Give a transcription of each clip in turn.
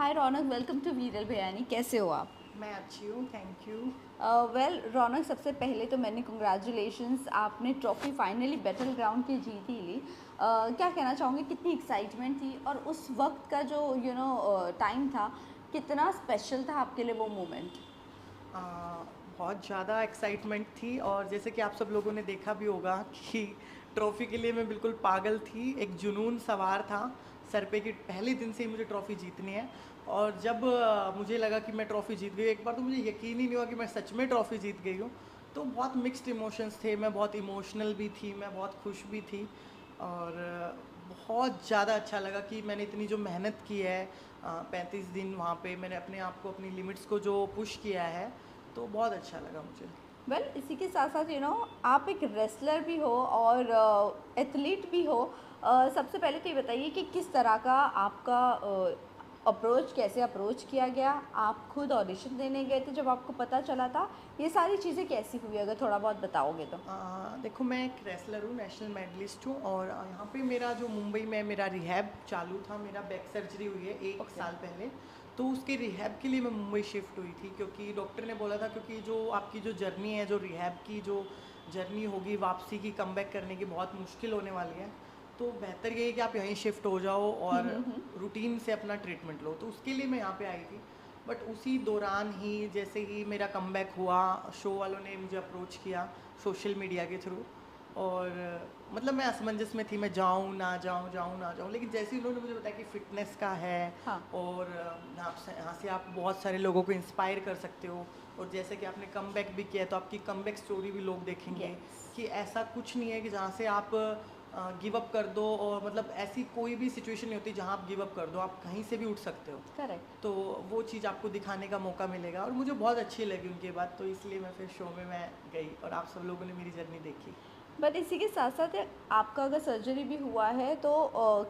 Hi Raunak, welcome to वीरल बयानी। कैसे हो आप? मैं अच्छी हूँ, थैंक यू। वेल रौनक, सबसे पहले तो मैंने कंग्रेचुलेशंस, आपने ट्रॉफ़ी फाइनली बैटल ग्राउंड की जीत ही ली। क्या कहना चाहूँगी, कितनी एक्साइटमेंट थी और उस वक्त का जो टाइम था, कितना स्पेशल था आपके लिए वो मोमेंट? आ, बहुत ज़्यादा एक्साइटमेंट थी और जैसे कि आप सब लोगों ने देखा भी होगा कि ट्रॉफ़ी के लिए मैं बिल्कुल पागल थी, एक जुनून सवार था सर पे कि पहले दिन से ही मुझे ट्रॉफ़ी जीतनी है। और जब मुझे लगा कि मैं ट्रॉफ़ी जीत गई, एक बार तो मुझे यकीन ही नहीं हुआ कि मैं सच में ट्रॉफ़ी जीत गई हूँ। तो बहुत मिक्स्ड इमोशंस थे, मैं बहुत इमोशनल भी थी, मैं बहुत खुश भी थी। और बहुत ज़्यादा अच्छा लगा कि मैंने इतनी जो मेहनत की है, 35 दिन वहाँ पे मैंने अपने आप को, अपनी लिमिट्स को जो पुश किया है, तो बहुत अच्छा लगा मुझे। वेल इसी के साथ साथ आप एक रेसलर भी हो और एथलीट भी हो। सबसे पहले तो ये बताइए कि किस तरह का आपका अप्रोच, कैसे अप्रोच किया गया? आप खुद ऑडिशन देने गए थे जब आपको पता चला था? ये सारी चीज़ें कैसी हुई, अगर थोड़ा बहुत बताओगे तो? देखो, मैं एक रेसलर हूँ, नेशनल मेडलिस्ट हूँ। और यहाँ पे मेरा जो मुंबई में मेरा रिहैब चालू था, मेरा बैक सर्जरी हुई है एक ओके। साल पहले। तो उसके रिहैब के लिए मैं मुंबई शिफ्ट हुई थी, क्योंकि डॉक्टर ने बोला था, क्योंकि जो आपकी जो जर्नी है, जो रिहैब की जो जर्नी होगी, वापसी की, कमबैक करने की बहुत मुश्किल होने वाली है। तो बेहतर ये है कि आप यहीं शिफ्ट हो जाओ और रूटीन से अपना ट्रीटमेंट लो। तो उसके लिए मैं यहाँ पे आई थी। बट उसी दौरान ही, जैसे ही मेरा कमबैक हुआ, शो वालों ने मुझे अप्रोच किया सोशल मीडिया के थ्रू। और मतलब मैं असमंजस में थी, मैं जाऊँ ना जाऊँ, जाऊँ ना जाऊँ। लेकिन जैसे ही उन्होंने मुझे बताया कि फ़िटनेस का है हाँ। और यहाँ से आप बहुत सारे लोगों को इंस्पायर कर सकते हो। और जैसे कि आपने कमबैक भी किया है, तो आपकी कमबैक स्टोरी भी लोग देखेंगे यस। कि ऐसा कुछ नहीं है कि जहाँ से आप गिव अप कर दो। और मतलब ऐसी कोई भी सिचुएशन नहीं होती जहाँ आप गिव अप कर दो, आप कहीं से भी उठ सकते हो। करेक्ट। तो वो चीज़ आपको दिखाने का मौका मिलेगा और मुझे बहुत अच्छी लगी उनकी बात। तो इसलिए मैं फिर शो में मैं गई और आप सब लोगों ने मेरी जर्नी देखी। बट इसी के साथ साथ आपका अगर सर्जरी भी हुआ है तो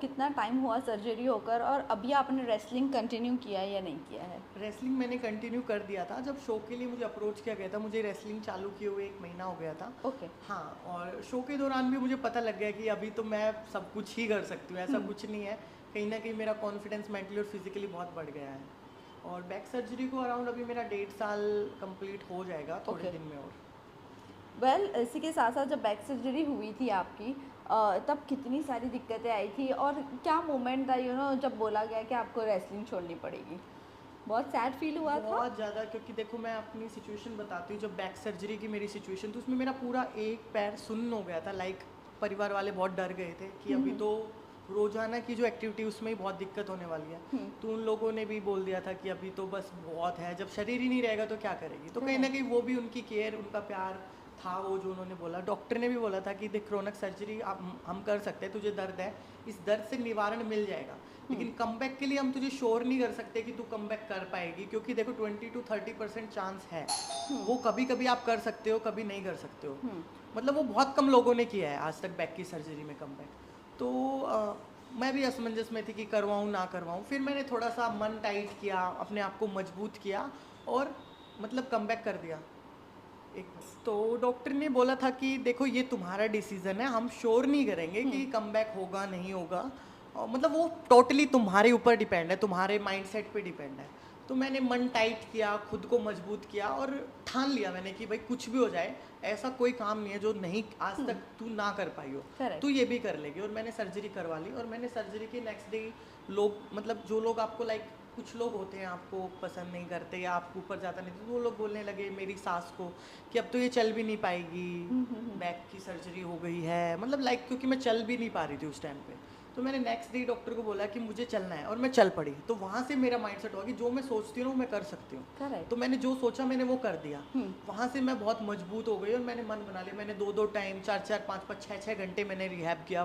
कितना टाइम हुआ सर्जरी होकर, और अभी आपने रेसलिंग कंटिन्यू किया है या नहीं किया है? रेसलिंग मैंने कंटिन्यू कर दिया था। जब शो के लिए मुझे अप्रोच किया गया था, मुझे रेसलिंग चालू किए हुए 1 महीना हो गया था। ओके। हाँ, और शो के दौरान भी मुझे पता लग गया कि अभी तो मैं सब कुछ ही कर सकती हूँ, ऐसा कुछ नहीं है। कहीं ना कहीं मेरा कॉन्फिडेंस मेंटली और फिजिकली बहुत बढ़ गया है। और बैक सर्जरी को अराउंड अभी मेरा 1.5 साल कंप्लीट हो जाएगा थोड़े ओके। दिन में। और वेल इसी के साथ साथ जब बैक सर्जरी हुई थी आपकी, तब कितनी सारी दिक्कतें आई थी और क्या मोमेंट था जब बोला गया कि आपको रेसलिंग छोड़नी पड़ेगी? बहुत सैड फील हुआ था? बहुत ज़्यादा, क्योंकि देखो मैं अपनी सिचुएशन बताती हूँ। जब बैक सर्जरी की मेरी सिचुएशन, तो उसमें मेरा पूरा एक पैर सुन्न हो गया था। लाइक परिवार वाले बहुत डर गए थे कि अभी तो रोज़ाना की जो एक्टिविटी, उसमें ही बहुत दिक्कत होने वाली है। तो उन लोगों ने भी बोल दिया था कि अभी तो बस बहुत है, जब शरीर ही नहीं रहेगा तो क्या करेगी। तो कहीं ना करेक्ट। कहीं वो भी उनकी केयर, उनका प्यार था वो जो उन्होंने बोला। डॉक्टर ने भी बोला था कि देख रौनक, सर्जरी हम कर सकते हैं, तुझे दर्द है, इस दर्द से निवारण मिल जाएगा। लेकिन कमबैक के लिए हम तुझे श्योर नहीं कर सकते कि तू कमबैक कर पाएगी, क्योंकि देखो 20 to 30% चांस है। वो कभी कभी आप कर सकते हो, कभी नहीं कर सकते हो। मतलब वो बहुत कम लोगों ने किया है आज तक बैक की सर्जरी में कमबैक। तो मैं भी असमंजस में थी कि करवाऊँ ना करवाऊँ। फिर मैंने थोड़ा सा मन टाइट किया, अपने आप को मजबूत किया और मतलब कमबैक कर दिया। एक तो डॉक्टर ने बोला था कि देखो, ये तुम्हारा डिसीजन है, हम श्योर नहीं करेंगे कि कमबैक होगा नहीं होगा। और मतलब वो टोटली तुम्हारे ऊपर डिपेंड है, तुम्हारे माइंडसेट पे डिपेंड है। तो मैंने मन टाइट किया, खुद को मजबूत किया और ठान लिया मैंने कि भाई कुछ भी हो जाए, ऐसा कोई काम नहीं है जो नहीं आज तक तू ना कर पाई हो, तू करेक्ट। ये भी कर लेगी। और मैंने सर्जरी करवा ली। और मैंने सर्जरी के नेक्स्ट डे, लोग मतलब जो लोग आपको लाइक, कुछ लोग होते हैं आपको पसंद नहीं करते या आपको ऊपर जाता नहीं, तो वो लोग बोलने लगे मेरी सास को कि अब तो ये चल भी नहीं पाएगी, बैक की सर्जरी हो गई है। मतलब लाइक, क्योंकि मैं चल भी नहीं पा रही थी उस टाइम पे। तो मैंने नेक्स्ट डे डॉक्टर को बोला कि मुझे चलना है, और मैं चल पड़ी। तो वहाँ से मेरा माइंडसेट हुआ कि जो मैं सोचती हूँ वो मैं कर सकती हूँ। तो करेक्ट। मैंने जो सोचा मैंने वो कर दिया। वहाँ से मैं बहुत मजबूत हो गई और मैंने मन बना लिया। मैंने 2-2 टाइम, 4-4, 5-5, 6-6 घंटे मैंने रिहैब किया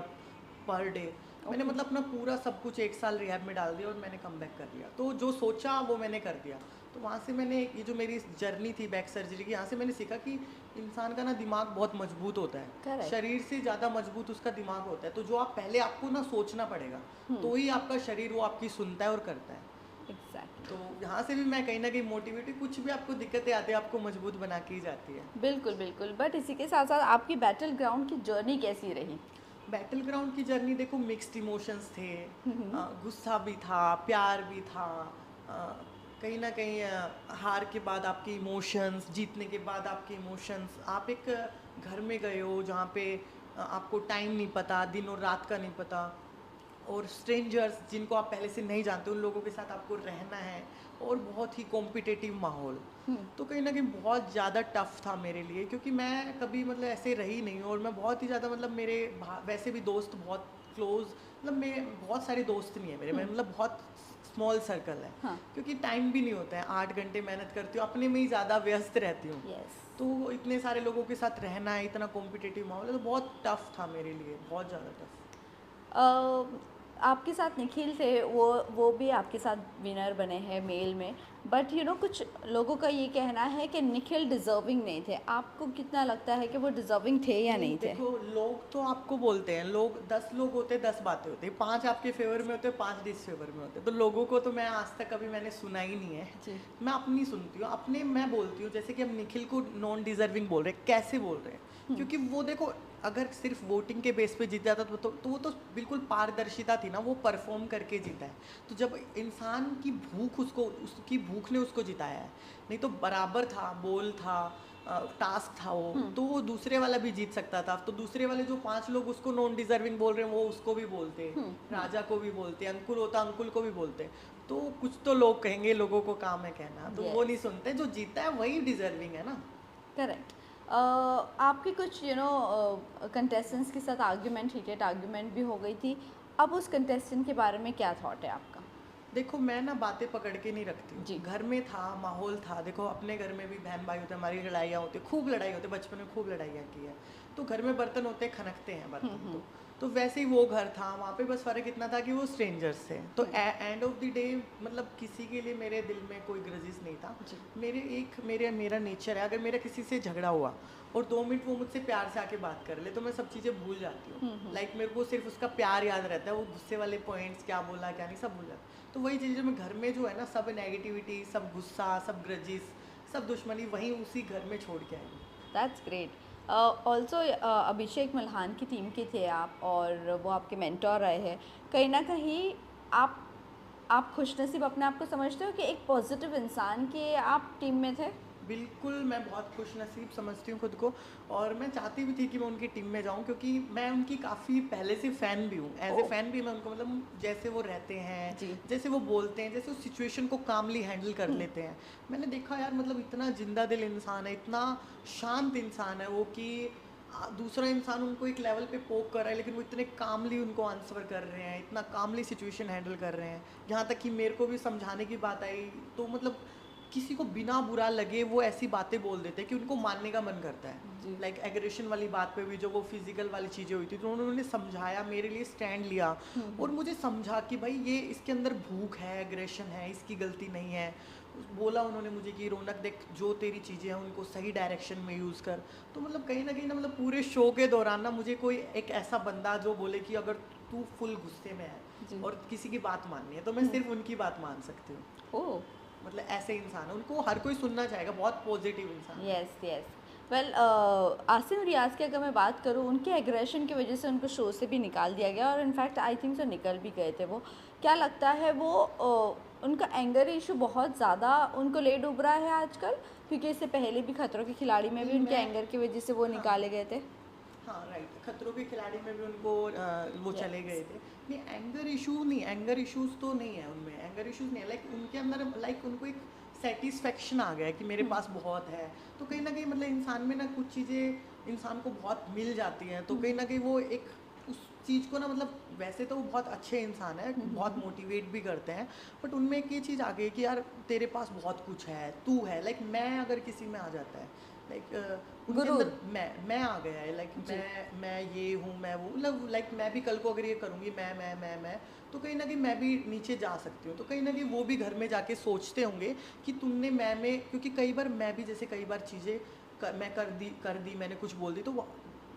पर डे। मैंने ओके। मतलब अपना पूरा सब कुछ 1 साल रिहैब में डाल दिया और मैंने कम बैक कर लिया। तो जो सोचा वो मैंने कर दिया। तो वहाँ से मैंने, ये जो मेरी जर्नी थी बैक सर्जरी की, यहाँ से मैंने सीखा कि इंसान का ना दिमाग बहुत मजबूत होता है, करेक्ट। शरीर से ज़्यादा मजबूत उसका दिमाग होता है। तो जो आप पहले, आपको ना सोचना पड़ेगा, तो ही आपका शरीर वो आपकी सुनता है और करता है। एग्जैक्टली। तो यहाँ से भी मैं कहीं ना कहीं मोटिवेट हुई। कुछ भी आपको दिक्कतें आती है, आपको मजबूत बना के ही जाती है। बिल्कुल बिल्कुल। बट इसी के साथ साथ आपकी बैटल ग्राउंड की जर्नी कैसी रही? बैटल ग्राउंड की जर्नी देखो, मिक्स्ड इमोशंस थे। गुस्सा भी था, प्यार भी था, कहीं ना कहीं हार के बाद आपके इमोशंस, जीतने के बाद आपके इमोशंस, आप एक घर में गए हो जहाँ पे आपको टाइम नहीं पता, दिन और रात का नहीं पता, और स्ट्रेंजर्स जिनको आप पहले से नहीं जानते उन लोगों के साथ आपको रहना है, और बहुत ही कॉम्पिटिटिव माहौल। हुँ, तो कहीं ना कहीं बहुत ज़्यादा टफ था मेरे लिए, क्योंकि मैं कभी मतलब ऐसे रही नहीं हूँ, और मैं बहुत ही ज़्यादा मतलब मेरे वैसे भी दोस्त बहुत क्लोज, मतलब मैं बहुत सारे दोस्त नहीं है मेरे, मैं हुँ, मतलब बहुत स्मॉल सर्कल है, हाँ, क्योंकि टाइम भी नहीं होता है, 8 घंटे मेहनत करती हूँ, अपने में ही ज़्यादा व्यस्त रहती हूँ। यस। तो इतने सारे लोगों के साथ रहना है, इतना कॉम्पिटिटिव माहौल है, तो बहुत टफ था मेरे लिए, बहुत ज़्यादा टफ। अ, आपके साथ निखिल थे, वो भी आपके साथ विनर बने हैं मेल में, बट कुछ लोगों का ये कहना है कि निखिल डिज़र्विंग नहीं थे। आपको कितना लगता है कि वो डिज़र्विंग थे या नहीं नहीं थे? देखो, लोग तो आपको बोलते हैं, लोग 10 लोग होते हैं, 10 बातें होती हैं, 5 आपके फेवर में होते हैं, 5 डिसफेवर में होते हैं, तो लोगों को तो मैं आज तक कभी मैंने सुना ही नहीं है। जी। मैं अपनी सुनती हूँ, अपने मैं बोलती हूँ, जैसे कि हम निखिल को नॉन डिजर्विंग बोल रहे हैं, कैसे बोल रहे हैं? हुँ, क्योंकि वो देखो, अगर सिर्फ वोटिंग के बेस पे जीत जाता तो वो तो बिल्कुल पारदर्शिता थी ना, वो परफॉर्म करके जीता है। तो जब इंसान की भूख उसको, उसकी भूख ने उसको जिताया है, नहीं तो बराबर था, बोल था, टास्क था वो, हुँ, तो वो दूसरे वाला भी जीत सकता था। तो दूसरे वाले जो 5 लोग उसको नॉन डिजर्विंग बोल रहे हैं, वो उसको भी बोलते, हुँ, हुँ, राजा को भी बोलते, अंकुल होता अंकुल को भी बोलते। तो कुछ तो लोग कहेंगे, लोगों को काम है कहना, तो वो नहीं यस, सुनते, जो जीता है वही डिजर्विंग है ना। करेक्ट। आपके कुछ कंटेस्टेंट्स के साथ आर्ग्यूमेंट, हीटेड आर्ग्यूमेंट भी हो गई थी। अब उस कंटेस्टेंट के बारे में क्या थॉट है आपका? देखो, मैं ना बातें पकड़ के नहीं रखती जी। हूँ, घर में था, माहौल था, देखो अपने घर में भी बहन भाई होते हैं, हमारी लड़ाइयाँ होती हैं, खूब लड़ाई होती है, बचपन में खूब लड़ाइयाँ की है। तो घर में बर्तन होते हैं, खनकते हैं हुँ, बर्तन, हुँ, तो वैसे ही वो घर था, वहाँ पे बस फ़र्क इतना था कि वो स्ट्रेंजर्स थे। तो हुँ, एंड ऑफ द डे मतलब किसी के लिए मेरे दिल में कोई ग्रजेस नहीं था। जी। मेरा नेचर है, अगर मेरा किसी से झगड़ा हुआ और 2 मिनट वो मुझसे प्यार से आके बात कर ले, तो मैं सब चीज़ें भूल जाती हूँ। हुँ, हुँ, लाइक मेरे को सिर्फ उसका प्यार याद रहता है, वो गुस्से वाले पॉइंट्स क्या बोला क्या नहीं सब भूल जाता। तो वही चीज़ जो मैं घर में जो है ना, सब नेगेटिविटी, सब गुस्सा, सब ग्रजेस, सब दुश्मनी वहीं उसी घर में छोड़ के आई हूँ। That's great. ऑल्सो अभिषेक मल्हान की टीम के थे आप, और वो आपके मेंटोर रहे हैं। कहीं न कहीं आप आप खुशनसीब अपने आप को समझते हो कि एक पॉजिटिव इंसान के आप टीम में थे? बिल्कुल, मैं बहुत खुशनसीब समझती हूँ खुद को, और मैं चाहती भी थी कि मैं उनकी टीम में जाऊँ, क्योंकि मैं उनकी काफ़ी पहले से फ़ैन भी हूँ। As a oh! फ़ैन भी मैं उनको, मतलब जैसे वो रहते हैं, जी। जैसे वो बोलते हैं, जैसे उस सिचुएशन को कामली हैंडल कर हुँ, लेते हैं। मैंने देखा यार, मतलब इतना ज़िंदा दिल इंसान है, इतना शांत इंसान है वो, कि दूसरा इंसान उनको एक लेवल पे पोक कर रहा है, लेकिन वो इतने कामली उनको आंसर कर रहे हैं, इतना कामली सिचुएशन हैंडल कर रहे हैं। यहाँ तक कि मेरे को भी समझाने की बात आई, तो मतलब किसी को बिना बुरा लगे वो ऐसी बातें बोल देते हैं कि उनको मारने का मन करता है। जी। लाइक एग्रेशन वाली बात पे भी, जो वो फिजिकल वाली चीज़ें हुई थी, तो उन्होंने समझाया, मेरे लिए स्टैंड लिया, हुँ, और हुँ, मुझे समझा कि भाई ये इसके अंदर भूख है, एग्रेशन है, इसकी गलती नहीं है। बोला उन्होंने मुझे कि रौनक देख, जो तेरी चीज़ें हैं उनको सही डायरेक्शन में यूज़ कर। तो मतलब कहीं ना कहीं ना, मतलब पूरे शो के दौरान ना, मुझे कोई एक ऐसा बंदा जो बोले कि अगर तू फुल गुस्से में है जी। और किसी की बात माननी है, तो मैं हुँ, सिर्फ उनकी बात मान सकती हूँ। ओह! मतलब ऐसे इंसान है, उनको हर कोई सुनना चाहेगा, बहुत पॉजिटिव इंसान है। Yes, yes. वेल, आसिम रियाज़ की अगर मैं बात करूँ, उनके एग्रेशन की वजह से उनको शो से भी निकाल दिया गया, और इनफैक्ट आई थिंक सो निकल भी गए थे वो। क्या लगता है वो उनका एंगर इशू बहुत ज़्यादा उनको ले डूब रहा है आजकल? क्योंकि इससे पहले भी खतरों के खिलाड़ी में भी नहीं उनके मैं, एंगर की वजह से वो हाँ निकाले गए थे। हाँ राइट, खतरों के खिलाड़ी में भी उनको वो चले यस। गए थे। नहीं, एंगर इशू नहीं, एंगर इश्यूज तो नहीं है उनमें, एंगर इश्यूज नहीं है, लाइक उनके अंदर, लाइक उनको एक सेटिस्फेक्शन आ गया है कि मेरे हुँ, पास बहुत है। तो कहीं ना कहीं मतलब इंसान में ना कुछ चीज़ें इंसान को बहुत मिल जाती हैं, तो हुँ, कहीं ना कहीं वो एक उस चीज़ को ना, मतलब वैसे तो वो बहुत अच्छे इंसान है, हुँ, हुँ, बहुत हुँ। मोटिवेट भी करते हैं, बट उनमें एक ये चीज़ आ गई कि यार तेरे पास बहुत कुछ है, तू है, लाइक मैं अगर किसी में आ जाता है, लाइक उनके अंदर गुरूर। मैं आ गया है, लाइक जी। मैं ये हूँ, मैं वो, मतलब लाइक मैं भी कल को अगर ये करूँगी, मैं, तो कहीं ना कहीं मैं भी नीचे जा सकती हूँ। तो कहीं ना कहीं वो भी घर में जाके सोचते होंगे कि तुमने मैं में, क्योंकि कई बार मैं भी, जैसे कई बार चीज़ें मैं कर दी, मैंने कुछ बोल दी, तो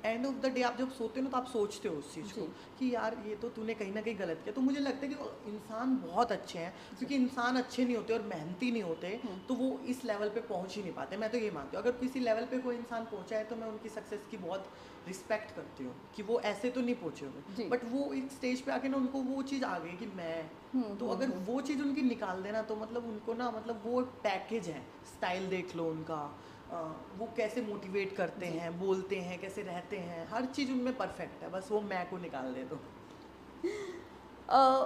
एंड ऑफ द डे आप जब सोते हो ना तो आप सोचते हो उस चीज़ को जी। कि यार ये तो तूने कहीं ना कहीं गलत किया। तो मुझे लगता है कि वो इंसान बहुत अच्छे हैं, क्योंकि इंसान अच्छे नहीं होते और मेहनती नहीं होते तो वो इस लेवल पे पहुंच ही नहीं पाते। मैं तो ये मानती हूँ, अगर किसी लेवल पे कोई इंसान पहुंचा है तो मैं उनकी सक्सेस की बहुत रिस्पेक्ट करती हूँ कि वो ऐसे तो नहीं पहुंचे जी। होंगे, बट वो एक स्टेज पे आके ना उनको वो चीज़ आ गई कि मैं तो अगर वो चीज़ उनकी निकाल देना तो मतलब उनको ना मतलब वो पैकेज है। स्टाइल देख लो उनका, वो कैसे मोटिवेट करते जी। हैं, बोलते हैं, कैसे रहते हैं, हर चीज़ उनमें परफेक्ट है। बस वो मैं को निकाल दे दो।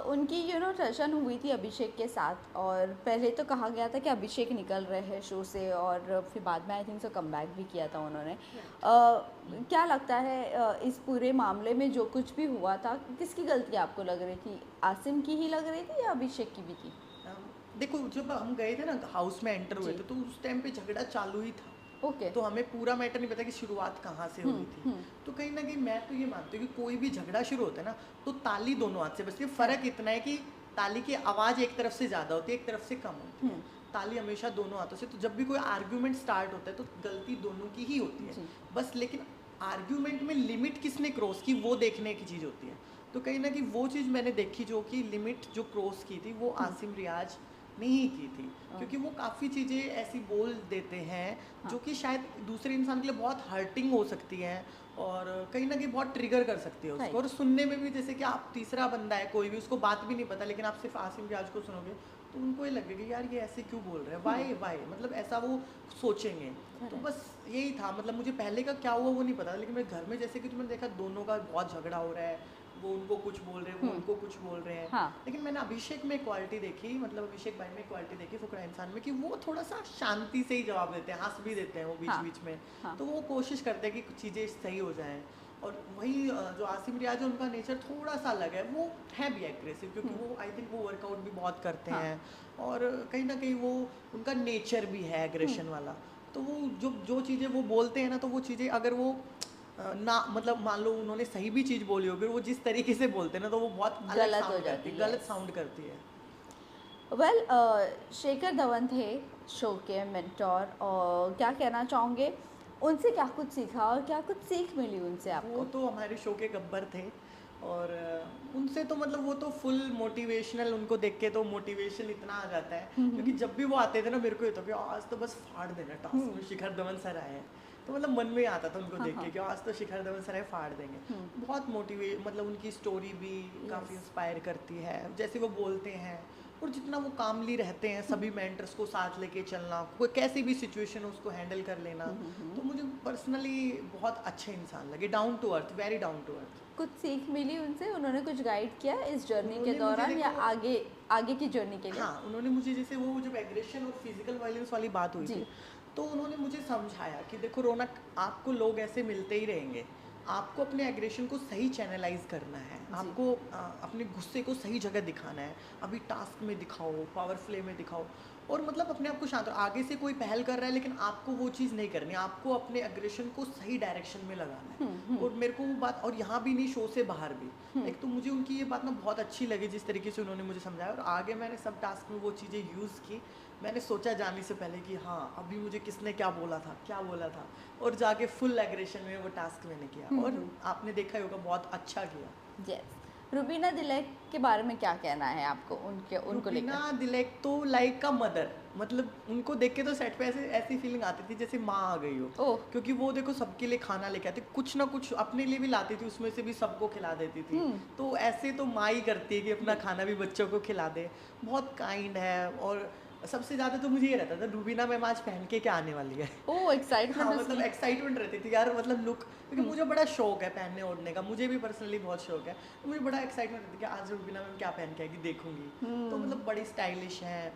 उनकी सेशन हुई थी अभिषेक के साथ, और पहले तो कहा गया था कि अभिषेक निकल रहे हैं शो से, और फिर बाद में आई थिंक सो कमबैक भी किया था उन्होंने। क्या लगता है इस पूरे मामले में जो कुछ भी हुआ था, किसकी गलती आपको लग रही थी? आसिम की ही लग रही थी या अभिषेक की भी थी? देखो जब हम गए थे ना हाउस में एंटर हुए जी। थे तो उस टाइम पे झगड़ा चालू ही था, ओके। तो हमें पूरा मैटर नहीं पता कि शुरुआत कहाँ से हुई थी। तो कहीं ना कहीं मैं तो ये मानती हूँ कि कोई भी झगड़ा शुरू होता है ना तो ताली दोनों हाथ से बजती है। फर्क इतना है कि ताली की आवाज़ एक तरफ से ज़्यादा होती है, एक तरफ से कम होती है। ताली हमेशा दोनों हाथों से। तो जब भी कोई आर्ग्यूमेंट स्टार्ट होता है तो गलती दोनों की ही होती है जी। बस। लेकिन आर्ग्यूमेंट में लिमिट किसने क्रॉस की वो देखने की चीज़ होती है। तो कहीं ना कहीं वो चीज़ मैंने देखी, जो कि लिमिट जो क्रॉस की थी वो आसिम रियाज ने ही की थी, क्योंकि वो काफ़ी चीज़ें ऐसी बोल देते हैं जो कि शायद दूसरे इंसान के लिए बहुत हर्टिंग हो सकती हैं और कहीं ना कहीं बहुत ट्रिगर कर सकती है उसको। और सुनने में भी, जैसे कि आप तीसरा बंदा है, कोई भी उसको बात भी नहीं पता, लेकिन आप सिर्फ आसिम रियाज को सुनोगे तो उनको ये लगेगा कि यार ये ऐसे क्यों बोल रहे हैं, वाई वाई, मतलब ऐसा वो सोचेंगे। तो बस यही था, मतलब मुझे पहले का क्या हुआ वो नहीं पता, लेकिन मेरे घर में जैसे कि तुमने देखा दोनों का बहुत झगड़ा हो रहा है, वो उनको कुछ बोल रहे हैं, वो उनको कुछ बोल रहे हैं। हाँ। लेकिन मैंने अभिषेक में क्वालिटी देखी, मतलब अभिषेक भाई में क्वालिटी देखी फुकरा इंसान में, कि वो थोड़ा सा शांति से ही जवाब देते हैं, हंस भी देते हैं वो बीच हाँ। बीच में। हाँ। तो वो कोशिश करते हैं कि कुछ चीज़ें सही हो जाएं। और वही जो आसिम रियाज है उनका नेचर थोड़ा सा अलग है, वो है भी एग्रेसिव, क्योंकि वो आई थिंक वो वर्कआउट भी बहुत करते हाँ। हैं और कहीं ना कहीं वो उनका नेचर भी है एग्रेशन वाला। तो वो जो जो चीज़ें वो बोलते हैं ना, तो वो चीज़ें अगर वो ना, मतलब मान लो उन्होंने सही भी चीज़ बोली होगी, वो जिस तरीके से बोलते हैं ना तो वो बहुत अलग गलत हो साउंड करती जाती है, है, गलत yes। साउंड करती है। वेल शेखर धवन थे शो के मेंटोर, और क्या कहना चाहोगे उनसे? क्या कुछ सीखा और क्या कुछ सीख मिली उनसे वो आपको? तो हमारे शो के गब्बर थे और उनसे तो मतलब वो तो फुल मोटिवेशनल, उनको देख के तो मोटिवेशन इतना आ जाता है, क्योंकि जब भी वो आते थे ना मेरे को ये था कि आज तो बस फाड़ देना टास्क में, शिखर धवन सर आए हैं। तो मतलब मन में आता था उनको देख के कि आज तो शिखर धवन सर आए, फाड़ देंगे। बहुत मोटिवेट, मतलब उनकी स्टोरी भी काफ़ी इंस्पायर करती है, जैसे वो बोलते हैं और जितना वो कामली रहते हैं, सभी मेंटर्स को साथ लेके चलना, कोई कैसी भी सिचुएशन हो उसको हैंडल कर लेना। तो मुझे पर्सनली बहुत अच्छे इंसान लगे, down to earth, very down to earth. कुछ सीख मिली उनसे? उन्होंने कुछ गाइड किया इस जर्नी के उन्होंने मुझे दौरान या देखो, आगे आगे की जर्नी के लिए? हाँ उन्होंने मुझे, जैसे वो जब एग्रेशन और फिजिकल वायलेंस वाली बात हुई जी। थी तो उन्होंने मुझे समझाया कि देखो रौनक, आपको लोग ऐसे मिलते ही रहेंगे, आपको अपने एग्रेशन को सही चैनलाइज करना है, आपको अपने गुस्से को सही जगह दिखाना है। अभी टास्क में दिखाओ, पावर प्ले में दिखाओ, और मतलब अपने आप को शांत रहो। आगे से कोई पहल कर रहा है लेकिन आपको वो चीज़ नहीं करनी, आपको अपने एग्रेशन को सही डायरेक्शन में लगाना है। और मेरे को वो बात, और यहाँ भी नहीं शो से बाहर भी, एक तो मुझे उनकी ये बात ना बहुत अच्छी लगी जिस तरीके से उन्होंने मुझे समझाया, और आगे मैंने सब टास्क में वो चीज़ें यूज़ की। मैंने सोचा जाने से पहले कि हाँ अभी मुझे किसने क्या बोला था, क्या बोला था, और जाके फुल एग्रेशन में वो टास्क मैंने किया और आपने देखा ही होगा बहुत अच्छा किया। यस। रुबीना दिलैक के बारे में क्या कहना है आपको, उनको लेकर? रुबीना दिलैक तो लाइक का मदर, मतलब उनको देख के तो सेट पे ऐसे ऐसी फीलिंग आती थी जैसे माँ आ गई हो। ओह। क्योंकि वो देखो सबके लिए खाना लेके आती, कुछ ना कुछ अपने लिए भी लाती थी, उसमें से भी सबको खिला देती थी। तो ऐसे तो माँ ही करती है कि अपना खाना भी बच्चों को खिला दे, बहुत काइंड है। और सबसे ज़्यादा तो मुझे ये रहता था रुबीना मैम आज पहन के क्या आने वाली है। ओह, एक्साइटमेंट हाँ मतलब एक्साइटमेंट रहती थी यार, मतलब लुक, क्योंकि मुझे बड़ा शौक है पहनने ओढ़ने का, मुझे भी पर्सनली बहुत शौक है। तो मुझे बड़ा एक्साइटमेंट रहती है कि आज रुबीना मैम क्या पहन के आएगी, देखूंगी। तो मतलब बड़ी स्टाइलिश हैं।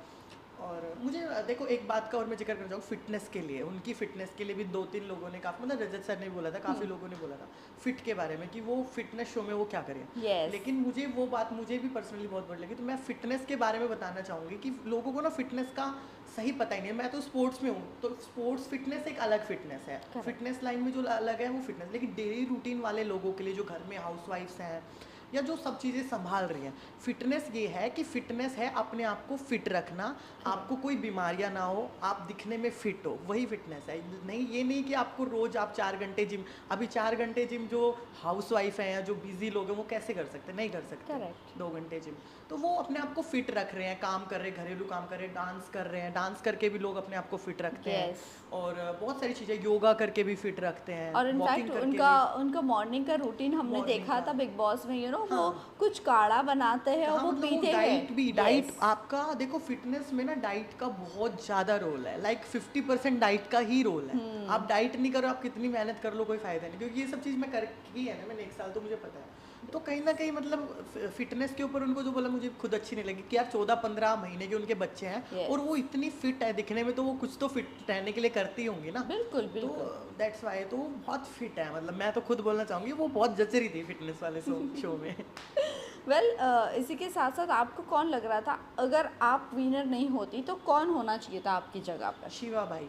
और मुझे देखो एक बात का और मैं जिक्र करना चाहूँ, फिटनेस के लिए, उनकी फिटनेस के लिए भी 2-3 लोगों ने काफ़ी, मतलब रजत सर ने बोला था, काफ़ी लोगों ने बोला था फिट के बारे में कि वो फिटनेस शो में वो क्या करें। Yes। लेकिन मुझे वो बात मुझे भी पर्सनली बहुत बढ़िया लगी। तो मैं फिटनेस के बारे में बताना चाहूँगी कि लोगों को ना फिटनेस का सही पता ही नहीं है। मैं तो स्पोर्ट्स में हूँ, तो स्पोर्ट्स फिटनेस एक अलग फिटनेस है, फिटनेस लाइन में जो अलग है वो फिटनेस। लेकिन डेली रूटीन वाले लोगों के लिए, जो घर में हाउसवाइफ्स हैं, या जो सब चीज़ें संभाल रही हैं। फिटनेस ये है कि फिटनेस है अपने आप को फिट रखना, आपको कोई बीमारियां ना हो, आप दिखने में फिट हो, वही फिटनेस है। नहीं, ये नहीं कि आपको रोज आप 4 घंटे जिम, अभी 4 घंटे जिम जो हाउस वाइफ हैं या जो बिजी लोग हैं वो कैसे कर सकते, नहीं कर सकते। करेक्ट। 2 घंटे जिम, तो वो अपने आप को फिट रख रहे हैं, काम कर रहे हैं, घरेलू काम कर रहे हैं, डांस कर रहे हैं, डांस करके भी लोग अपने आप को फिट रखते हैं। यस। और बहुत सारी चीज़ें, योगा करके भी फिट रखते हैं, और वॉकिंग इनफैक्ट करके उनका भी। उनका मॉर्निंग का रूटीन हमने मॉर्निंग देखा का, था बिग बॉस में, वो हाँ, कुछ काढ़ा बनाते हैं और हाँ, वो मतलब वो पीते हैं। डाइट भी, डाइट यस। आपका देखो फिटनेस में ना डाइट का बहुत ज़्यादा रोल है, लाइक 50% डाइट का ही रोल है। आप डाइट नहीं करो, आप कितनी मेहनत कर लो, कोई फायदा नहीं, क्योंकि ये सब चीज़ मैं कर की है ना, मैंने 1 साल, तो मुझे पता है। तो कहीं ना कहीं मतलब फिटनेस के ऊपर उनको जो बोला मुझे खुद अच्छी नहीं लगी कि यार 14-15 महीने के उनके बच्चे हैं Yes. और वो इतनी फिट है दिखने में, तो वो कुछ तो फिट रहने के लिए करती होंगी ना। बिल्कुल तो बिल्कुल। दैट्स वाई, तो वो बहुत फिट है, मतलब मैं तो खुद बोलना चाहूँगी वो बहुत जच रही थी फिटनेस वाले शो में। वेल इसी के साथ साथ आपको कौन लग रहा था, अगर आप विनर नहीं होती तो कौन होना चाहिए था आपकी जगह पर? शिवा भाई,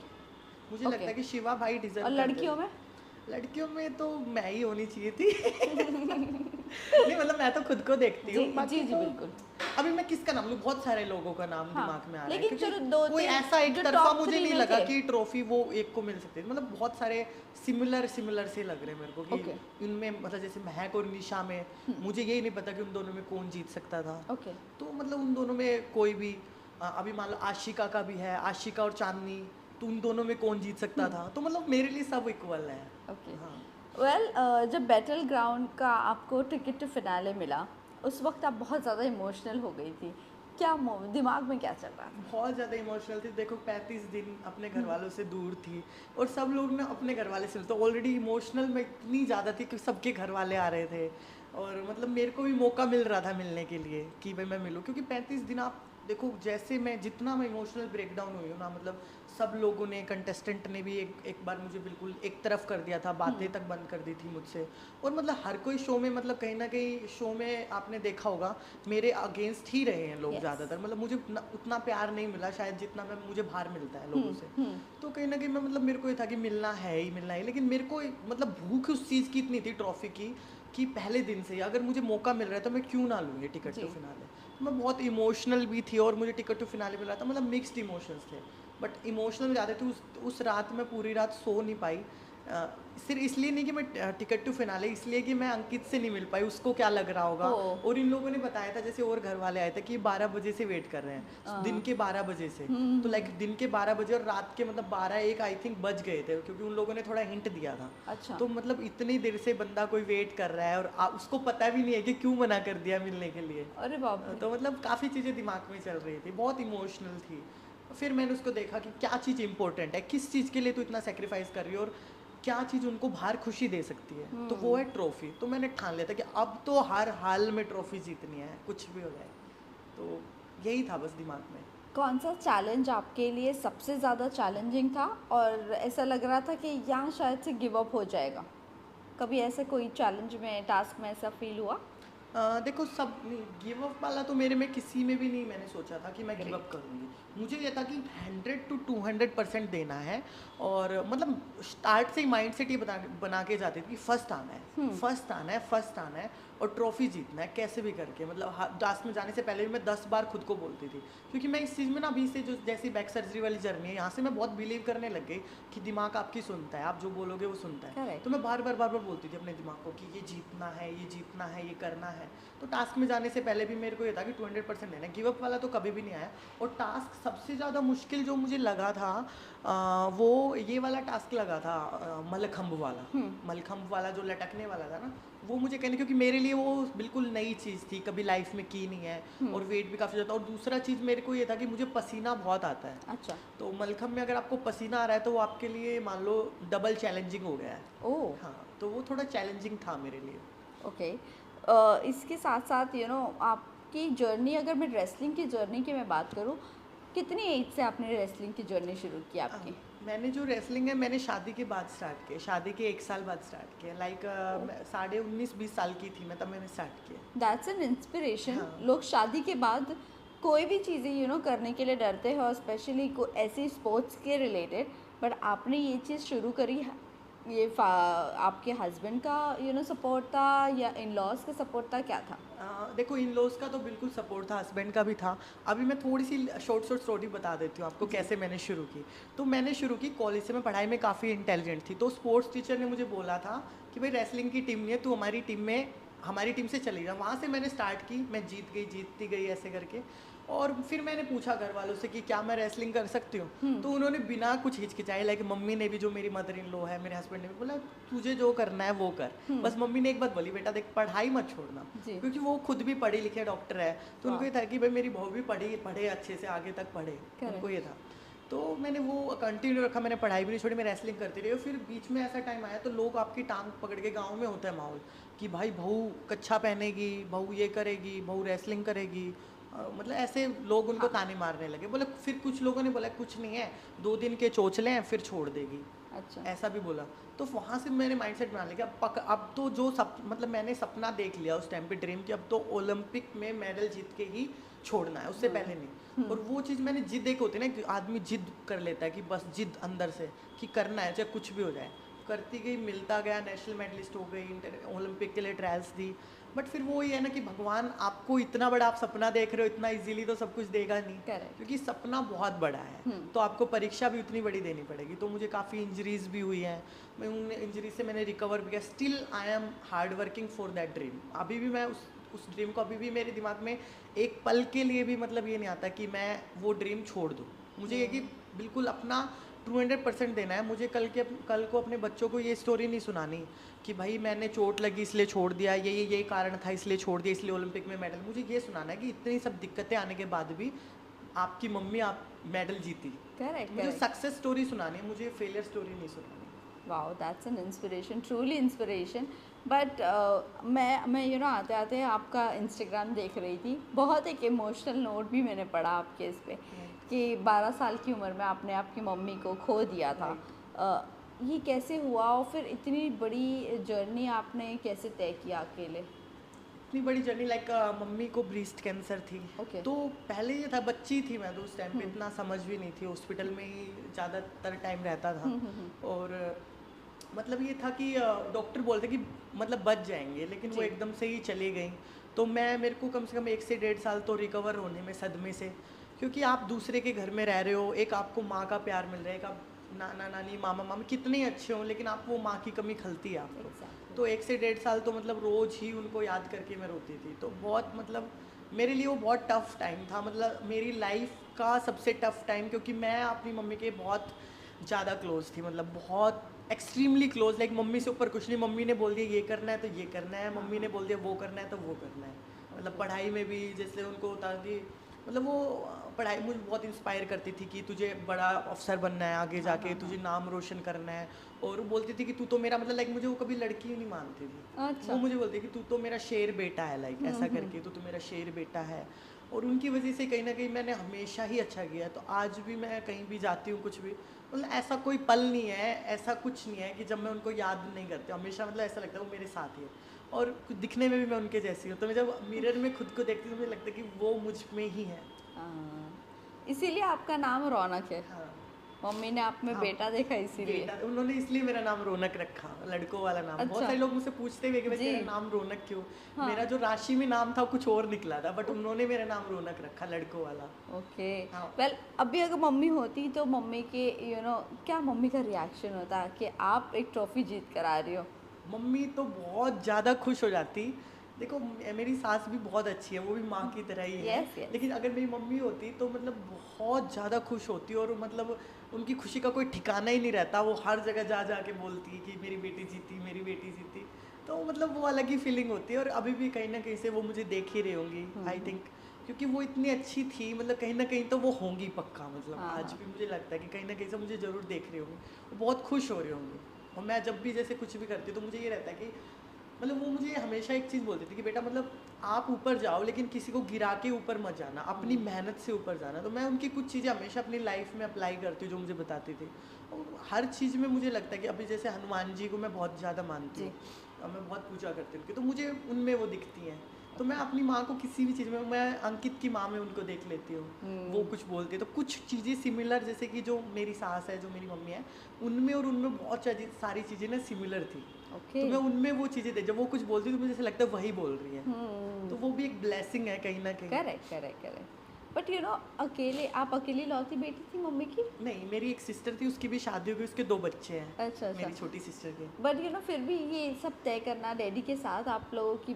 मुझे Okay. लगता है कि शिवा भाई डिजर्व और करते लड़कियों थे। में? लड़कियों में तो मैं ही होनी चाहिए थी। नहीं मतलब मैं तो खुद को देखती जी हूँ, बाकी जी जी तो बिल्कुल। अभी मैं किसका नाम लूँ, बहुत सारे लोगों का नाम हाँ, दिमाग में आ रहा है, लेकिन क्योंकि चलो दो कोई तीन ऐसा एक जो तरफा टॉप मुझे 3 नहीं में लगा थे। कि ट्रॉफी वो एक को मिल सकती है, मतलब बहुत सारे सिमिलर सिमिलर से लग रहे हैं मेरे को कि Okay. इनमें, मतलब जैसे महक और निशा में मुझे यही नहीं पता कि उन दोनों में कौन जीत सकता था। ओके। तो मतलब उन दोनों में कोई भी, अभी मान लो आशिका का भी है, आशिका और चांदनी, तो उन दोनों में कौन जीत सकता था, तो मतलब मेरे लिए सब इक्वल है। ओके। हाँ, वेल जब बैटल ग्राउंड का आपको टिकट टू फिनाले मिला, उस वक्त आप बहुत ज़्यादा इमोशनल हो गई थी। क्या दिमाग में क्या चल रहा था? बहुत ज़्यादा इमोशनल थी। देखो 35 दिन अपने घर वालों से दूर थी और सब लोग ना अपने घर वाले से, तो ऑलरेडी इमोशनल में इतनी ज़्यादा थी कि सबके घर वाले आ रहे थे और मतलब मेरे को भी मौका मिल रहा था मिलने के लिए कि भाई मैं मिलूँ, क्योंकि 35 दिन आप देखो, जैसे मैं जितना मैं इमोशनल ब्रेकडाउन हुई हूँ ना, मतलब सब लोगों ने, कंटेस्टेंट ने भी एक बार मुझे बिल्कुल एक तरफ कर दिया था, बातें तक बंद कर दी थी मुझसे। और मतलब हर कोई शो में, मतलब कहीं ना कहीं शो में आपने देखा होगा मेरे अगेंस्ट ही रहे हैं लोग Yes. ज़्यादातर, मतलब मुझे उतना प्यार नहीं मिला शायद जितना मैं मुझे बाहर मिलता है लोगों से। तो कहीं ना कहीं मैं, मतलब मेरे को ये था कि मिलना है ही मिलना है, लेकिन मेरे को मतलब भूख उस चीज़ की इतनी थी ट्रॉफी की कि पहले दिन से ही अगर मुझे मौका मिल रहा है तो मैं क्यों ना लूँ ये टिकट जी। To finale. मैं बहुत इमोशनल भी थी और मुझे टिकट टू फिनाले मिल रहा था, मतलब मिक्स्ड इमोशंस थे, बट इमोशनल ज़्यादा थे। उस रात मैं पूरी रात सो नहीं पाई, सिर्फ इसलिए नहीं कि मैं टिकट टू फिनाले, इसलिए कि मैं अंकित से नहीं मिल पाई, उसको क्या लग रहा होगा। ओह। और इन लोगों ने बताया था, जैसे और घर वाले आए थे कि 12 बजे से वेट कर रहे हैं, दिन के 12 बजे से, तो लाइक दिन के 12 बजे और रात के मतलब 12-1 आई थिंक बज गए थे, क्योंकि उन लोगों ने थोड़ा हिंट दिया था। अच्छा। तो मतलब इतनी देर से बंदा कोई वेट कर रहा है और उसको पता भी नहीं है कि क्यों मना कर दिया मिलने के लिए। अरे बाप रे। तो मतलब काफ़ी चीज़ें दिमाग में चल रही थी, बहुत इमोशनल थी। फिर मैंने उसको देखा कि क्या चीज़ इंपॉर्टेंट है, किस चीज़ के लिए तू इतना सेक्रीफाइस कर रही है और क्या चीज़ उनको बाहर खुशी दे सकती है, तो वो है ट्रॉफी। तो मैंने ठान लिया था कि अब तो हर हाल में ट्रॉफी जीतनी है, कुछ भी हो जाए। तो यही था बस दिमाग में। कौन सा चैलेंज आपके लिए सबसे ज़्यादा चैलेंजिंग था और ऐसा लग रहा था कि यहाँ शायद से गिव अप हो जाएगा? कभी ऐसा कोई चैलेंज में, टास्क में ऐसा फील हुआ? देखो, सब गिव अप वाला तो मेरे में किसी में भी नहीं मैंने सोचा था कि मैं गिव अप करूँगी। मुझे ये था कि 100 to 200% देना है, और मतलब स्टार्ट से ही माइंड सेट ये बना के जाती थी कि फर्स्ट आना है, फर्स्ट आना है, फर्स्ट आना है और ट्रॉफी जीतना है कैसे भी करके। मतलब लास्ट में जाने से पहले भी मैं 10 बार खुद को बोलती थी, क्योंकि मैं इस चीज़ में ना अभी से, जो जैसी बैक सर्जरी वाली जर्नी है, यहाँ से मैं बहुत बिलीव करने लग गई कि दिमाग आपकी सुनता है, आप जो बोलोगे वो सुनता है। Correct. तो मैं बार बार बोलती थी अपने दिमाग को कि ये जीतना है, ये जीतना है, ये करना है। तो टास्क में जाने से पहले भी मेरे को ये था कि 200% देना है, गिव अप वाला तो कभी भी नहीं आया। और टास्क सबसे ज़्यादा मुश्किल जो मुझे लगा था, वो ये वाला टास्क लगा था, मलखम्ब वाला। मलखम्ब वाला जो लटकने वाला था ना, वो मुझे कहने, क्योंकि मेरे लिए वो बिल्कुल नई चीज़ थी, कभी लाइफ में की नहीं है, और वेट भी काफ़ी ज़्यादा। और दूसरा चीज़ मेरे को ये था कि मुझे पसीना बहुत आता है। अच्छा। तो मलखम्ब में अगर आपको पसीना आ रहा है तो वो आपके लिए मान लो डबल चैलेंजिंग हो गया है। ओह। हाँ, तो वो थोड़ा चैलेंजिंग था मेरे लिए। ओके। इसके साथ साथ आपकी जर्नी, अगर मैं रेसलिंग की जर्नी की मैं बात करूँ, कितनी एज से आपने रेसलिंग की जर्नी शुरू की आपकी? मैंने जो रेसलिंग है, मैंने शादी के बाद स्टार्ट किया, शादी के 1 साल बाद स्टार्ट किया। लाइक 19.5-20 साल की थी मैं तब मैंने स्टार्ट किया। That's an inspiration. हाँ। लोग शादी के बाद कोई भी चीज़ें करने के लिए डरते हैं, और स्पेशली ऐसी स्पोर्ट्स के रिलेटेड, बट आपने ये चीज़ शुरू करी ये आपके हस्बैंड का सपोर्ट था या इन लॉज का सपोर्ट था, क्या था? देखो इन लॉज का तो बिल्कुल सपोर्ट था, हस्बैंड का भी था। अभी मैं थोड़ी सी शॉर्ट स्टोरी बता देती हूँ आपको जी। कैसे मैंने शुरू की। तो मैंने शुरू की कॉलेज से, मैं पढ़ाई में काफ़ी इंटेलिजेंट थी, तो स्पोर्ट्स टीचर ने मुझे बोला था कि भाई रेसलिंग की टीम नहीं है, तू हमारी टीम से चली जा। वहाँ से मैंने स्टार्ट की, मैं जीतती गई ऐसे करके। और फिर मैंने पूछा घर वालों से कि क्या मैं रेसलिंग कर सकती हूँ। हम्म। तो उन्होंने बिना कुछ हिचकिचाए, लाइक मम्मी ने भी, जो मेरी मदर इन लॉ है, मेरे हस्बैंड ने भी बोला तुझे जो करना है वो कर। हम्म। बस मम्मी ने एक बात बोली, बेटा देख पढ़ाई मत छोड़ना, जी। क्योंकि वो खुद भी पढ़े लिखे डॉक्टर है। तो उनको वाह। ये था कि भाई मेरी बहू भी पढ़े अच्छे से, आगे तक पढ़े, उनको ये करेक्ट। था। तो मैंने वो कंटिन्यू रखा, मैंने पढ़ाई भी नहीं छोड़ी, मैं रेसलिंग करती रही। और फिर बीच में ऐसा टाइम आया तो लोग आपकी टांग पकड़ के, गाँव में होता है माहौल कि भाई बहू कच्छा पहनेगी, बहू ये करेगी, बहू रेसलिंग करेगी, मतलब ऐसे लोग उनको हाँ। ताने मारने लगे। बोले, फिर कुछ लोगों ने बोला कुछ नहीं है, 2 दिन के चोचले हैं फिर छोड़ देगी, अच्छा। ऐसा भी बोला। तो वहाँ से मैंने माइंडसेट बना लिया कि अब तो जो मतलब मैंने सपना देख लिया उस टाइम पे, ड्रीम कि अब तो ओलंपिक में मेडल जीत के ही छोड़ना है, उससे पहले नहीं। और वो चीज़ मैंने जिद, एक होती है ना कि आदमी जिद कर लेता है कि बस जिद अंदर से कि करना है चाहे कुछ भी हो जाए, करती गई, मिलता गया, नेशनल मेडलिस्ट हो गई, ओलंपिक के लिए ट्रायल्स दी। बट फिर वो ही है ना कि भगवान आपको इतना बड़ा, आप सपना देख रहे हो, इतना इजीली तो सब कुछ देगा नहीं, करेक्ट। क्योंकि सपना बहुत बड़ा है। तो आपको परीक्षा भी उतनी बड़ी देनी पड़ेगी। तो मुझे काफ़ी इंजरीज भी हुई हैं, मैं उन इंजरी से मैंने रिकवर भी किया। Still I am hard working for that dream. अभी भी मैं उस ड्रीम को, अभी भी मेरे दिमाग में एक पल के लिए भी मतलब ये नहीं आता कि मैं वो ड्रीम छोड़ दूँ। मुझे ये कि बिल्कुल अपना 200% देना है। मुझे कल को अपने बच्चों को ये स्टोरी नहीं सुनानी कि भाई मैंने चोट लगी इसलिए छोड़ दिया, यही कारण था इसलिए छोड़ दिया, इसलिए ओलंपिक में मेडल। मुझे ये सुनाना है कि इतनी सब दिक्कतें आने के बाद भी आपकी मम्मी आप मेडल जीती। करेक्ट। मुझे करेक्ट। सक्सेस स्टोरी सुनानी है, मुझे फेलियर स्टोरी नहीं सुनानी। Wow, that's an inspiration, truly inspiration. But मैं आते आते आपका इंस्टाग्राम देख रही थी, बहुत एक इमोशनल नोट भी मैंने पढ़ा आपके इस पे कि 12 साल की उम्र में आपने आपकी मम्मी को खो दिया था। ये कैसे हुआ और फिर इतनी बड़ी जर्नी आपने कैसे तय किया अकेले? इतनी बड़ी जर्नी, लाइक मम्मी को ब्रेस्ट कैंसर थी। ओके। तो पहले ये था, बच्ची थी मैं तो उस टाइम पे, इतना समझ भी नहीं थी, हॉस्पिटल में ही ज़्यादातर टाइम रहता था। और मतलब ये था कि डॉक्टर बोलते कि मतलब बच जाएंगे, लेकिन वो जी। एकदम से ही चली गई। तो मेरे को कम से कम 1 से 1.5 साल तो रिकवर होने में, सदमे से, क्योंकि आप दूसरे के घर में रह रहे हो, एक आपको माँ का प्यार मिल रहा है, एक आप नाना नानी मामा मामी कितने ही अच्छे हों, लेकिन आप वो माँ की कमी खलती है आपको। एग्जैक्टली। तो 1 से 1.5 साल तो मतलब रोज़ ही उनको याद करके मैं रोती थी। तो बहुत मतलब मेरे लिए वो बहुत टफ़ टाइम था, मतलब मेरी लाइफ का सबसे टफ़ टाइम, क्योंकि मैं अपनी मम्मी के बहुत ज़्यादा क्लोज थी, मतलब बहुत एक्सट्रीमली क्लोज। लाइक मम्मी से ऊपर कुछ नहीं, मम्मी ने बोल दिया ये करना है तो ये करना है, मम्मी ने बोल दिया वो करना है तो वो करना है। मतलब पढ़ाई में भी जैसे उनको होता कि मतलब वो पढ़ाई मुझे बहुत इंस्पायर करती थी कि तुझे बड़ा अफसर बनना है आगे जाके, तुझे नाम रोशन करना है। और वो बोलती थी कि तू तो मेरा, मतलब लाइक मुझे वो कभी लड़की ही नहीं मानती थी। अच्छा। वो मुझे बोलती कि तू तो मेरा शेर बेटा है, लाइक ऐसा करके, तू तो मेरा शेर बेटा है। और उनकी वजह से कहीं ना कहीं मैंने हमेशा ही अच्छा किया है। तो आज भी मैं कहीं भी जाती हूँ, कुछ भी, मतलब ऐसा कोई पल नहीं है, ऐसा कुछ नहीं है कि जब मैं उनको याद नहीं करती। हमेशा मतलब ऐसा लगता है वो मेरे साथ ही है, और दिखने में भी मैं उनके जैसी हूँ। तो मैं जब मिरर में खुद को देखती हूँ तो मुझे लगता है कि वो मुझ में ही है। हाँ, इसीलिए आपका नाम रौनक है। हाँ। मम्मी ने आप में हाँ, बेटा देखा इसीलिए। बेटा, उन्होंने इसलिए मेरा नाम रौनक रखा, लड़कों वाला नाम। बहुत अच्छा। सारे लोग मुझसे पूछते हुए कि भाई जी। तेरा नाम रौनक क्यों। हाँ। मेरा जो राशि में नाम था कुछ और निकला था, बट उन्होंने मेरा नाम रौनक रखा, लड़कों वाला। ओके। हाँ। वेल, अभी अगर मम्मी होती तो मम्मी के क्या मम्मी का रिएक्शन होता कि आप एक ट्रॉफी जीत कर आ रही हो? मम्मी तो बहुत ज़्यादा खुश हो जाती। देखो मेरी सास भी बहुत अच्छी है, वो भी माँ की तरह ही है। Yes yes. लेकिन अगर मेरी मम्मी होती तो मतलब बहुत ज़्यादा खुश होती, और मतलब उनकी खुशी का कोई ठिकाना ही नहीं रहता। वो हर जगह जा जा के बोलती कि मेरी बेटी जीती, मेरी बेटी जीती। तो मतलब वो अलग ही फीलिंग होती है। और अभी भी कहीं ना कहीं से वो मुझे देख ही रही होंगी, आई थिंक, क्योंकि वो इतनी अच्छी थी। मतलब कहीं ना कहीं तो वो होंगी पक्का। मतलब हाँ आज हाँ। भी मुझे लगता है कि कहीं ना कहीं से मुझे ज़रूर देख रही होंगी, वो बहुत खुश हो रही होंगी। और मैं जब भी जैसे कुछ भी करती हूँ तो मुझे ये रहता है कि मतलब वो मुझे हमेशा एक चीज़ बोलती थी कि बेटा मतलब आप ऊपर जाओ, लेकिन किसी को गिरा के ऊपर मत जाना, अपनी मेहनत से ऊपर जाना। तो मैं उनकी कुछ चीज़ें हमेशा अपनी लाइफ में अप्लाई करती हूँ जो मुझे बताती थी। और हर चीज़ में मुझे लगता है कि अभी जैसे हनुमान जी को मैं बहुत ज़्यादा मानती जी। हूँ, और मैं बहुत पूजा करती हूँ उनकी, तो मुझे उनमें वो दिखती हैं तो मैं अपनी माँ को किसी भी चीज़ में, मैं अंकित की माँ में उनको देख लेती हूँ, वो कुछ बोलती है तो कुछ चीज़ें सिमिलर, जैसे कि जो मेरी सास है, जो मेरी मम्मी है, उनमें और उनमें बहुत सारी चीज़ें ना सिमिलर थी। ओके। तो मैं उनमें वो चीज़ें जब वो कुछ बोलती है तो मुझे ऐसा लगता है वही बोल रही है, तो हम्म। वो भी एक ब्लेसिंग है कहीं ना कहीं। Correct correct correct. But you know, अकेले आप अकेली लौती बेटी थी मम्मी की? नहीं, मेरी एक सिस्टर थी, उसकी भी शादी हो गई, उसके 2 बच्चे हैं, अच्छा अच्छा। मेरी छोटी सिस्टर के। बट यू नो, फिर भी ये सब तय करना डैडी के साथ आप लोगों की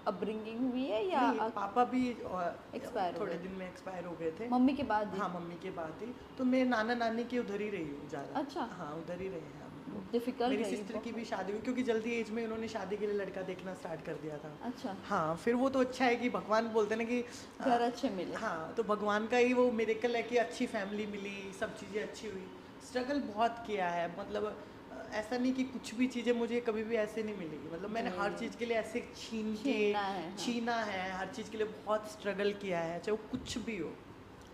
अपब्रिंगिंग हुई है या नहीं, पापा भी एक्सपायर हो थोड़े गए? दिन में एक्सपायर हो गए थे। मम्मी के बाद ही? हाँ, मम्मी के बाद ही। तो मैं नाना नानी के उधर ही रही हूँ ज़्यादा। अच्छा। हाँ, उधर ही रहे हैं हम लोग। डिफिकल्ट मेरी रही सिस्टर की भी बहुत? शादी हुई, क्योंकि जल्दी एज में उन्होंने शादी के लिए लड़का देखना स्टार्ट कर दिया था। अच्छा। हाँ, फिर वो तो अच्छा है कि भगवान बोलते हैं ना कि घर अच्छे मिले। हाँ, तो भगवान का ही वो मिरेकल है कि अच्छी फैमिली मिली, सब चीज़ें अच्छी हुई। स्ट्रगल बहुत किया है, मतलब ऐसा नहीं कि कुछ भी चीज़ें मुझे कभी भी ऐसे नहीं मिली, मतलब मैंने हर नहीं। चीज़ के लिए ऐसे छीनना है, हाँ। छीना है, हर चीज़ के लिए बहुत स्ट्रगल किया है, चाहे वो कुछ भी हो।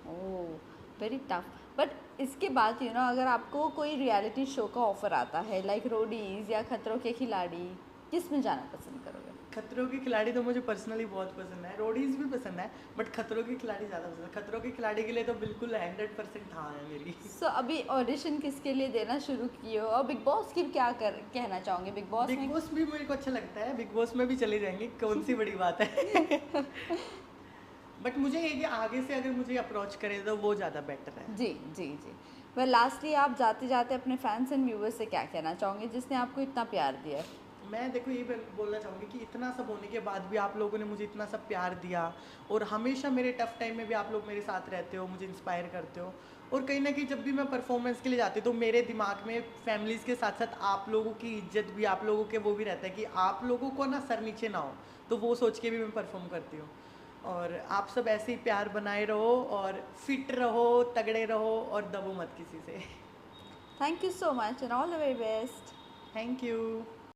ओह, वेरी टफ। बट इसके बाद यू नो, अगर आपको कोई रियलिटी शो का ऑफर आता है लाइक रोडीज या खतरों के खिलाड़ी, किस में जाना पसंद करोगे? खतरों के खिलाड़ी तो मुझे पर्सनली बहुत पसंद है, रोडीज भी पसंद है, बट खतरों के खिलाड़ी ज़्यादा पसंद है। खतरों के खिलाड़ी के लिए तो बिल्कुल 100% हाँ है मेरी। सो अभी ऑडिशन किसके लिए देना शुरू किए हो, और बिग बॉस की क्या कहना चाहोगे बिग बॉस बिग में? बॉस भी मेरे को अच्छा लगता है, बिग बॉस में भी चले जाएंगे, कौन सी बड़ी बात है। बट मुझे ये कि आगे से अगर मुझे अप्रोच करे तो वो ज़्यादा बेटर है। जी जी जी। वह लास्टली आप जाते जाते अपने फैंस एंड व्यूवर्स से क्या कहना चाहोगे जिसने आपको इतना प्यार दिया है? मैं देखो ये बोलना चाहूँगी कि इतना सब होने के बाद भी आप लोगों ने मुझे इतना सब प्यार दिया, और हमेशा मेरे टफ टाइम में भी आप लोग मेरे साथ रहते हो, मुझे इंस्पायर करते हो, और कहीं ना कहीं जब भी मैं परफॉर्मेंस के लिए जाती हूँ तो मेरे दिमाग में फैमिलीज़ के साथ साथ आप लोगों की इज्जत भी, आप लोगों के वो भी रहता है कि आप लोगों को ना सर नीचे ना हो, तो वो सोच के भी मैं परफॉर्म करती हूँ। और आप सब ऐसे ही प्यार बनाए रहो, और फिट रहो, तगड़े रहो, और दबो मत किसी से। Thank you so much and all the very best. Thank you.